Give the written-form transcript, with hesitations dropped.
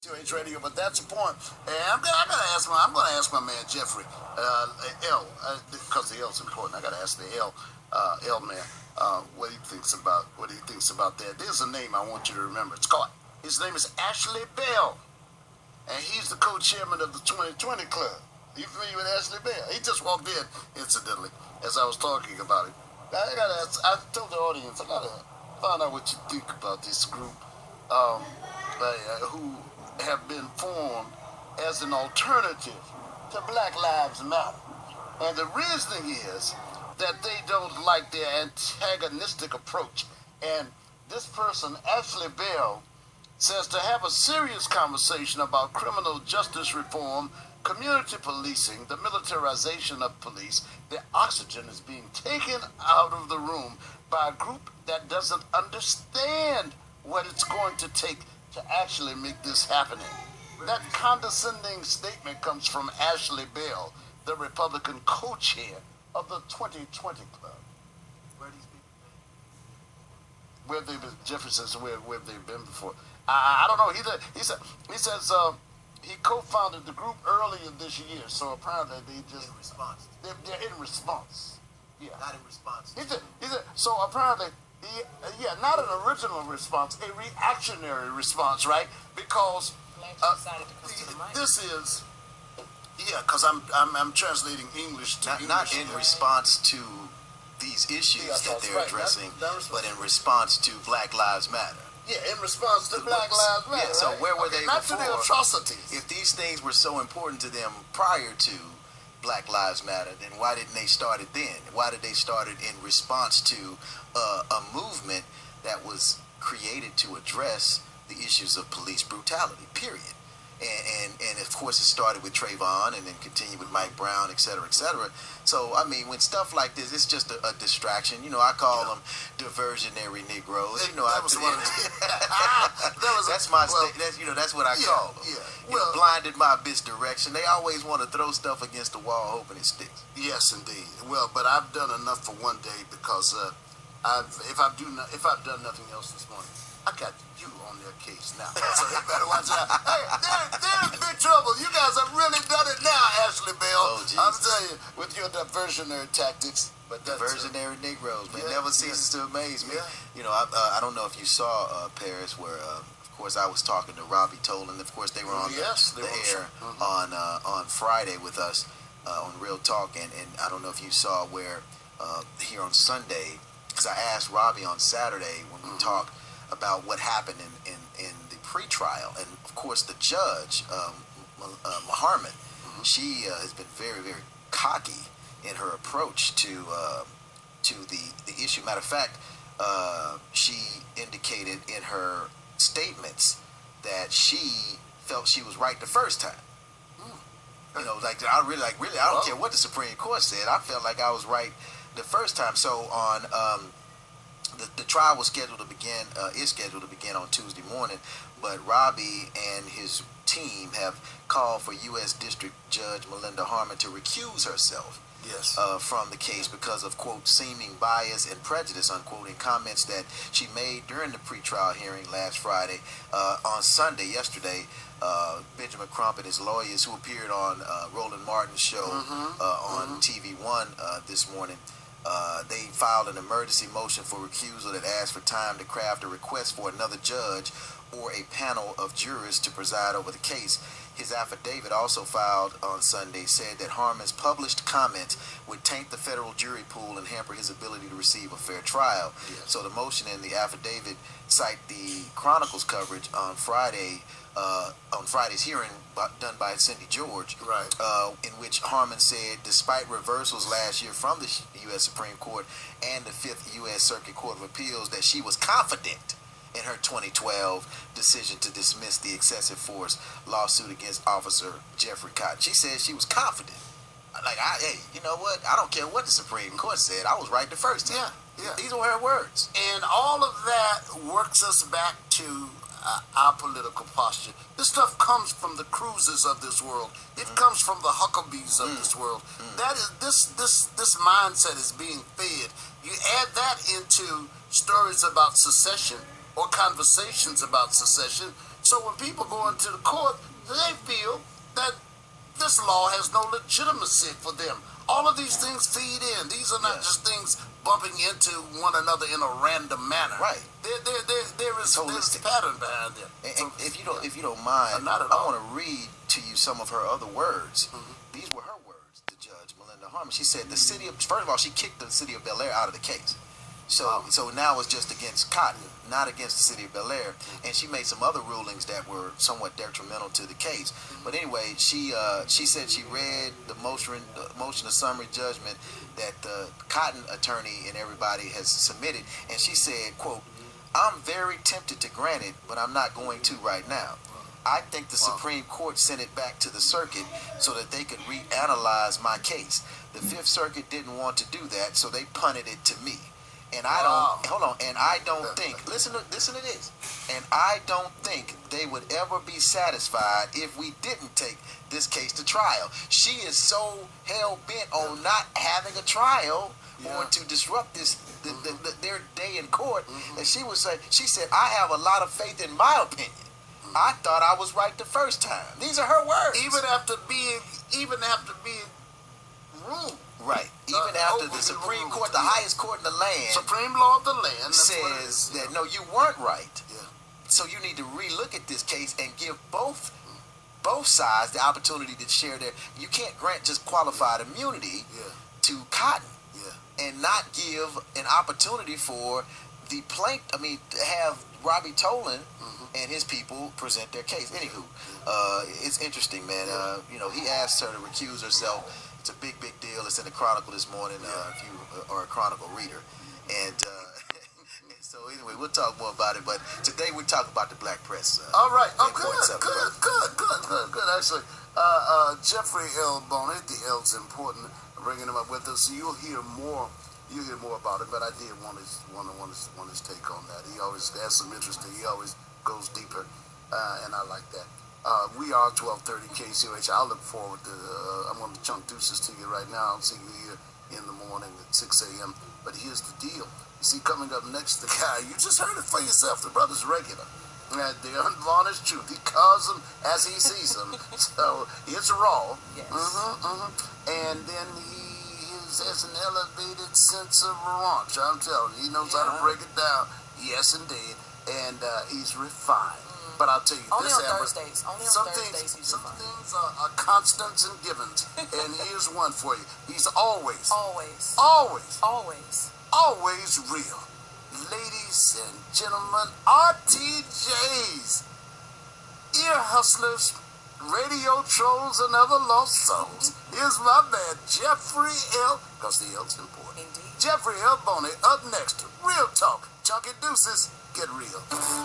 KCOH Radio, but that's the point. And I'm gonna ask my man Jeffrey L, because the L's important. I gotta ask the L man what he thinks about that. There's a name I want you to remember. His name is Ashley Bell, and he's the co-chairman of the 2020 Club. You familiar with Ashley Bell? He just walked in, incidentally, as I was talking about it. I told the audience, I gotta find out what you think about this group who have been formed as an alternative to Black Lives Matter. And the reasoning is that they don't like their antagonistic approach. And this person, Ashley Bell, says to have a serious conversation about criminal justice reform, community policing, the militarization of police, the oxygen is being taken out of the room by a group that doesn't understand what it's going to take to actually make this happening. That condescending statement comes from Ashley Bell, the Republican co-chair of the 2020 Club. Where these people been? Where they've been? Jeffrey says where they've been before. I don't know. He says he co-founded the group earlier this year, so apparently they just in response. They're in response. Yeah, not in response. He said so apparently. Not an original response, a reactionary response, right? Because this is, because I'm translating English to English. Not in response to these issues that they're addressing, but in response to Black Lives Matter. Yeah, in response to Black Lives Matter. Yeah, so where were they not before? Not to the atrocities. If these things were so important to them prior to Black Lives Matter, then why didn't they start it then? Why did they start it in response to a movement that was created to address the issues of police brutality, period? And of course it started with Trayvon and then continued with Mike Brown, et cetera, et cetera. So, I mean, when stuff like this, it's just a distraction. You know, I call them diversionary Negroes. You know, that's what I call them. Yeah. Blinded by misdirection. They always want to throw stuff against the wall hoping it sticks. Yes, indeed. Well, but I've done enough for one day because if I've done nothing else this morning, I got you on their case now. So you better watch out. Hey, they're in big trouble. You guys have really done it now, Ashley Bell. Oh, I'm telling you, with your diversionary tactics. But diversionary Negroes, man, never ceases to amaze me. Yeah. You know, I don't know if you saw Paris, where of course I was talking to Robbie Tolan. Of course, they were on the air on Friday with us on Real Talk, and I don't know if you saw where here on Sunday, because I asked Robbie on Saturday when we talked about what happened in the pretrial, and of course the judge, Muhammad, she has been very, very cocky in her approach to the issue. Matter of fact, she indicated in her statements that she felt she was right the first time. You know, I don't care what the Supreme Court said. I felt like I was right the first time. So on the trial was scheduled to begin on Tuesday morning, but Robbie and his team have called for U.S. District Judge Melinda Harmon to recuse herself from the case because of, quote, seeming bias and prejudice, unquote, in comments that she made during the pretrial hearing last Friday. On Sunday, yesterday, Benjamin Crump and his lawyers, who appeared on Roland Martin's show on TV One this morning, they filed an emergency motion for recusal that asked for time to craft a request for another judge or a panel of jurors to preside over the case. His affidavit, also filed on Sunday, said that Harmon's published comments would taint the federal jury pool and hamper his ability to receive a fair trial. Yes. So the motion and the affidavit cite the Chronicle's coverage on Friday, on Friday's hearing done by Cindy George, in which Harmon said, despite reversals last year from the U.S. Supreme Court and the Fifth U.S. Circuit Court of Appeals, that she was confident in her 2012 decision to dismiss the excessive force lawsuit against Officer Jeffrey Cotton. She said she was confident. Hey, you know what? I don't care what the Supreme Court said. I was right the first time. Yeah. These are her words. And all of that works us back to our political posture. This stuff comes from the Cruzes of this world. It comes from the Huckabees of this world. That is this mindset is being fed. You add that into stories about secession or conversations about secession, So when people go into the court, they feel that this law has no legitimacy for them. All of these things feed in. These are not just things bumping into one another in a random manner. Right. There is a pattern behind them. And if you don't mind, I want to read to you some of her other words. These were her words, the judge, Melinda Harmon. She said first of all, she kicked the city of Bel Air out of the case. So now it's just against Cotton, not against the city of Bel Air. And she made some other rulings that were somewhat detrimental to the case. But anyway, she said she read the motion of summary judgment that the Cotton attorney and everybody has submitted, and she said, quote, "I'm very tempted to grant it, but I'm not going to right now. I think the Supreme Court sent it back to the circuit so that they could reanalyze my case. The Fifth Circuit didn't want to do that, so they punted it to me. And I don't think, listen to this, and I don't think they would ever be satisfied if we didn't take this case to trial." She is so hell-bent on not having a trial or to disrupt their day in court that she said, "I have a lot of faith in my opinion. I thought I was right the first time." These are her words. Even after being ruled. Right. Even after the Supreme Court, the highest court in the land, Supreme Law of the land, says that no, you weren't right. Yeah. So you need to relook at this case and give both sides the opportunity to share their. You can't grant just qualified immunity to Cotton and not give an opportunity for the plaintiff. I mean, to have Robbie Tolan and his people present their case. Anywho, it's interesting, man. He asked her to recuse herself. It's a big deal. It's in the Chronicle this morning, if you are a Chronicle reader. And so anyway, we'll talk more about it. But today we're talking about the black press. All right. Oh, good. Actually, Jeffrey L. Boney, the L's important, bringing him up with us. So you'll hear more about it. But I did want his take on that. He always has some interesting. He always goes deeper, and I like that. We are 1230 KCOH. I look forward to, I'm going to chunk deuces to you right now. I'll see you here in the morning at 6 a.m. But here's the deal. You see, coming up next, the guy, you just heard it for yourself. The brother's regular. And the unvarnished truth. He calls them as he sees them. So it's raw. Yes. And then he has an elevated sense of raunch. I'm telling you, he knows how to break it down. Yes, indeed. And he's refined. But I'll tell you, only this, on Amber, Thursdays. Some things are constants and givens. And here's one for you. He's always real. Ladies and gentlemen, RTJs, ear hustlers, radio trolls, and other lost souls. Here's my man, Jeffrey L., because the L's important. Indeed. Jeffrey L. Boney, up next. Real talk. Chunky deuces, get real.